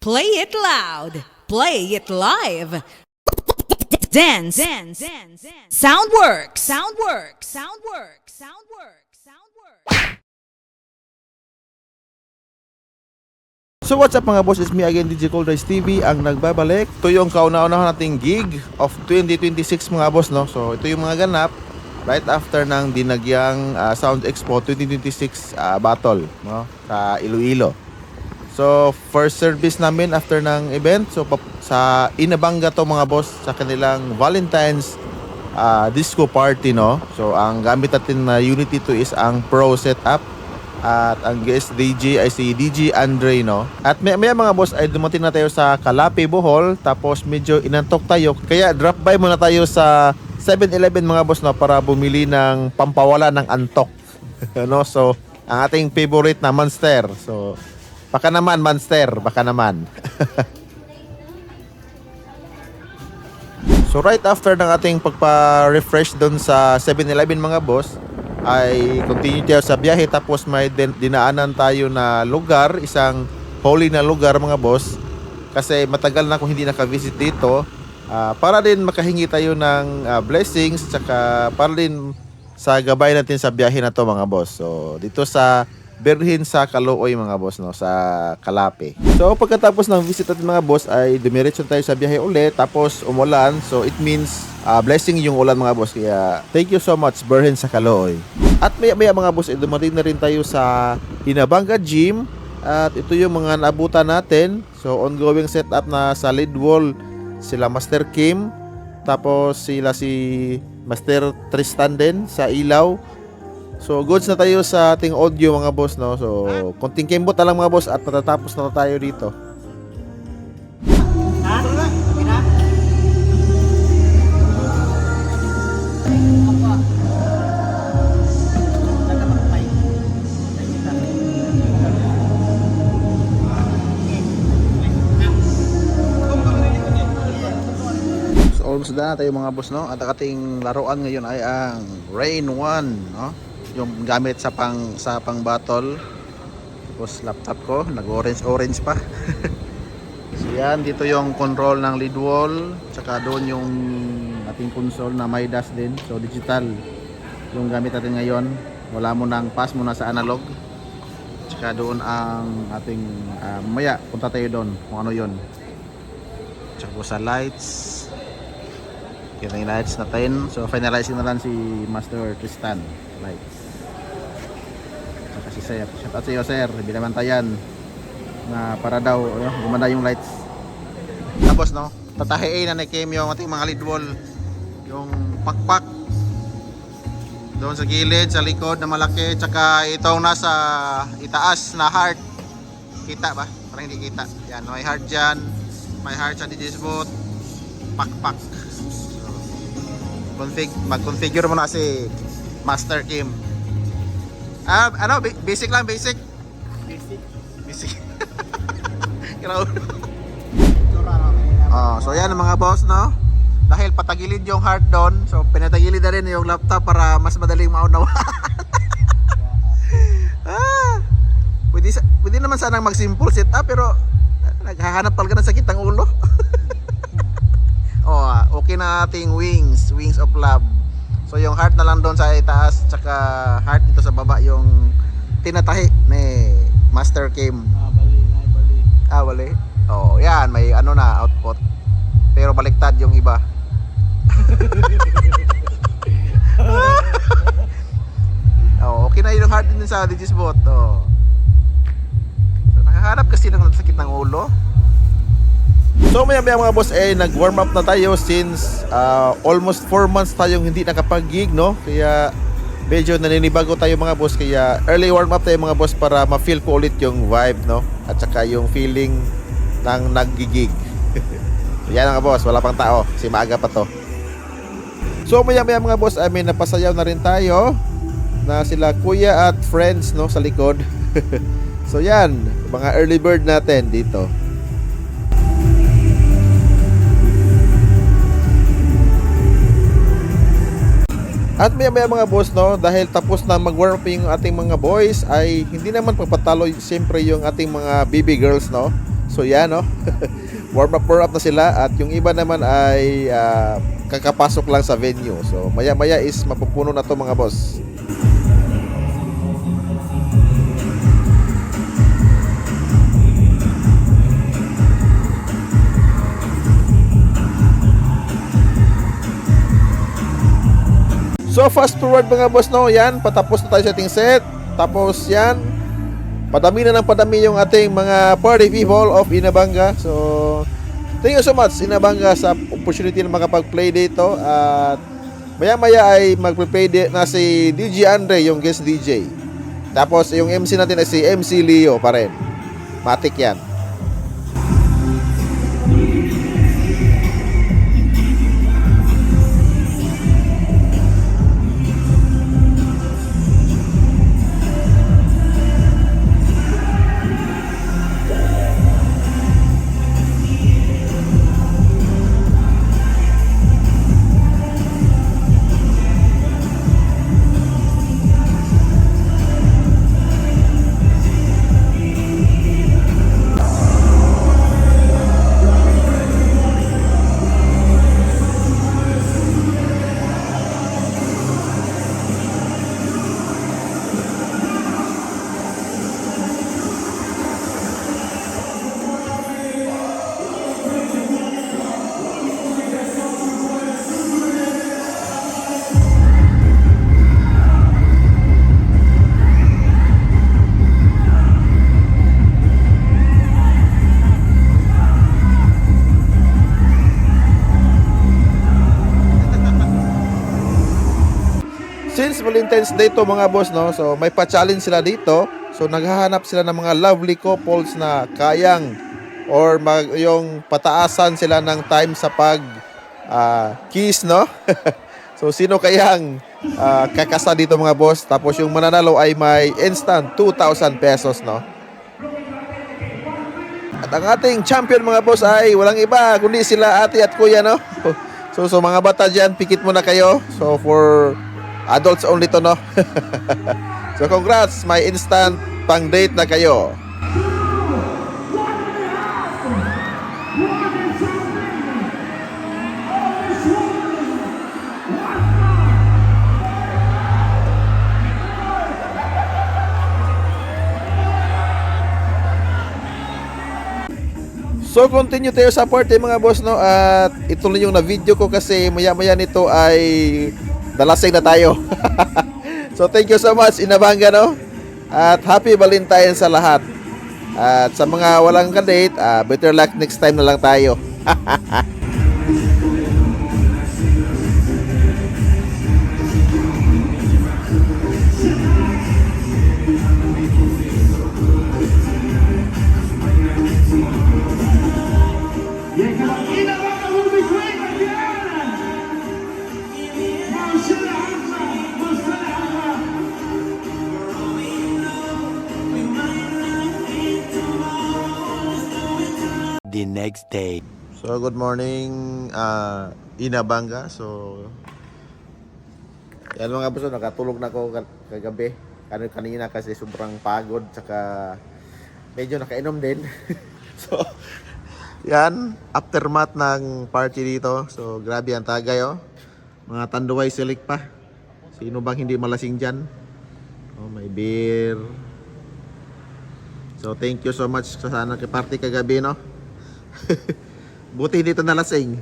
Play it loud. Play it live. Dance. Dance. Soundworks. Soundworks. Soundworks. Soundworks. Soundworks. So what's up mga boss, it's me again, DJ Cold Rice TV ang nagbabalik. Ito yung kauna-unahan nating gig of 2026 mga boss, no? So ito yung mga ganap right after ng Dinagyang Sound Expo 2026 battle, no? Sa Iloilo. So first service namin after ng event, so sa Inabanga to mga boss, sa kanilang Valentine's disco party, no? So ang gamit natin na unity to is ang Pro setup. At ang guest DJ ay si DJ Andre, no? At may mga boss ay dumating na tayo sa Calape, Bohol. Tapos medyo inantok tayo, kaya drop by muna tayo sa 7-Eleven mga boss, no? Para bumili ng pampawala ng antok. No? So ang ating favorite na Monster. So baka naman Monster, baka naman. So right after ng ating pagpa-refresh doon sa 7-Eleven mga boss, ay continue tayo sa biyahe. Tapos may dinaanan tayo na lugar, isang holy na lugar mga boss, kasi matagal na akong hindi naka-visit dito, para din makahingi tayo ng blessings, tsaka para din sa gabay natin sa biyahe na to mga boss. So dito sa Birhen sa Calooy mga boss, no, sa Calape. So pagkatapos ng visit natin mga boss ay dumiretso tayo sa biyahe ulit, tapos umulan, so it means blessing yung ulan mga boss, kaya thank you so much Birhen sa Calooy. At maya mga boss ay dumating na rin tayo sa Inabanga Gym, at ito yung mga naabutan natin. So ongoing setup na sa lead wall sila Master Kim, tapos sila si Master Tristan din sa ilaw. So goods na tayo sa ating audio mga boss, no. So konting kembot na lang mga boss at matatapos na tayo dito. So almost na tayo mga boss, no. At ang ating laruan ngayon ay ang Rain 1, no. Yung gamit sa pang battle. Tapos laptop ko nag-orange pa. So yan, dito yung control ng lead wall, tsaka doon yung ating console na may dash din. So digital yung gamit natin ngayon, wala mo nang pass muna sa analog. Tsaka doon ang ating mamaya punta tayo doon kung ano yon. Tsaka po sa lights, yung lights natin. So finalizing na lang si Master Tristan lights. Saka si Sir, shout out sa iyo Sir, binabantayan na para daw gumanda yung lights. Tapos no, tatahiin na ni Kim yung ating mga lead wall, yung pakpak doon sa gilid, sa likod na malaki, tsaka itong nasa itaas na heart. Kita ba? Parang hindi kita. Yan, may heart dyan, may heart sa DJ's booth, pakpak. So mag-configure mo na si Master Kim. Ano, basic lang, basic. So yan mga boss, no? Dahil patagilid yung heart doon, so pinatagilid na rin yung laptop para mas madaling maunawaan. Pwede naman sanang mag-simple setup, pero naghahanap talaga ng sakit ang ulo. Okay na ating wings of love. So yung heart na lang doon sa itaas, tsaka heart dito sa baba yung tinatahi ni Master Kim. Bali. Oh, yan, may ano na output. Pero baliktad yung iba. Okay na yung heart din sa DJ's booth. So nakaharap kasi ng sakit ng ulo. So maya mga boss nag-warm up na tayo since almost 4 months tayong hindi nakapag-gig, no? Kaya medyo naninibago tayo mga boss, kaya early warm up tayo mga boss para ma-feel ko ulit yung vibe, no? At saka yung feeling ng nag-gig. So yan mga boss, wala pang tao kasi maaga pa to. So maya mga boss may napasayaw na rin tayo na sila kuya at friends, no, sa likod. So yan, mga early bird natin dito. At maya mga boss, no, dahil tapos na mag-warm up yung ating mga boys, ay hindi naman papatalo siyempre yung ating mga baby girls, no. So yan, no? Warm up na sila at yung iba naman ay kakapasok lang sa venue. So maya-maya is mapupuno na to mga boss. So fast forward mga boss, no? Yan, patapos na tayo sa ating set. Tapos yan, padami na ng padami yung ating mga party people of Inabanga. So thank you so much Inabanga sa opportunity na makapag-play dito. At maya-maya ay mag-play na si DJ Andre, yung guest DJ. Tapos yung MC natin ay si MC Leo pa rin. Matik yan. Since Valentine's Day to mga boss, no? So may pa-challenge sila dito. So naghahanap sila ng mga lovely couples na kayang or yung pataasan sila ng time sa pag kiss, no? So sino kayang kakasa dito mga boss? Tapos yung mananalo ay may instant 2,000 pesos, no? At ang ating champion mga boss ay walang iba kundi sila ate at kuya, no? So mga bata dyan, pikit muna kayo. So for adults only to, no? So congrats, may instant pang date na kayo. So continue tayo sa party mga boss, no? At ito lang yung na-video ko kasi maya-maya nito ay dalasing na tayo. So thank you so much Inabanga, no? At happy Valentine's sa lahat. At sa mga walang ka-date, better luck next time na lang tayo. The next day. So good morning Inabanga. So yan mga boss, nakatulog na ako kagabi. Kanina kasi sobrang pagod saka medyo nakainom din. So yan, aftermath ng party dito. So grabe ang tagay, oh. Mga tanduay silik pa. Sino bang hindi malasing dyan? Oh, may beer. So thank you so much sa sana kay party kagabi, no? Buti dito nalasing.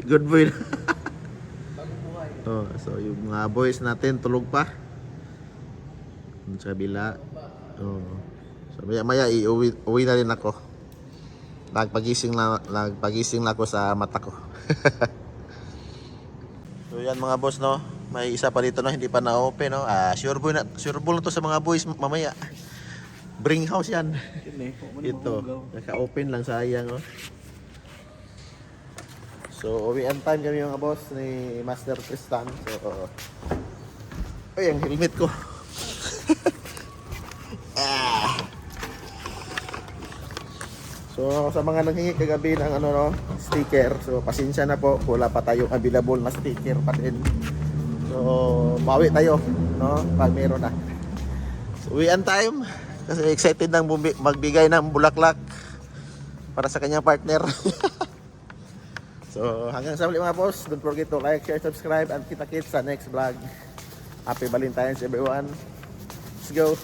Good boy na. Bagong buhay. So yung mga boys natin tulog pa. Sa kabila. So maya uwi na rin ako. Nagpagising na ako sa mata ko. So yan mga boss, no. May isa pa dito, no, hindi pa na-open, no. Sure ball na to sa mga boys mamaya. Bring house yan. Ito, naka-open lang, sayang, oh. So uwian time kami mga boss ni Master Tristan. So ay, ang helmet ko. So sa mga nanghingi kagabi ng sticker, so pasensya na po, wala pa tayong available na sticker pa din. So bawi tayo, no, pag meron na. So uwian time. Kasi excited nang magbigay ng bulaklak para sa kanyang partner. So hanggang sa muli mga boss, don't forget to like, share, subscribe, and kita-kits sa next vlog. Happy Valentine's everyone. Let's go.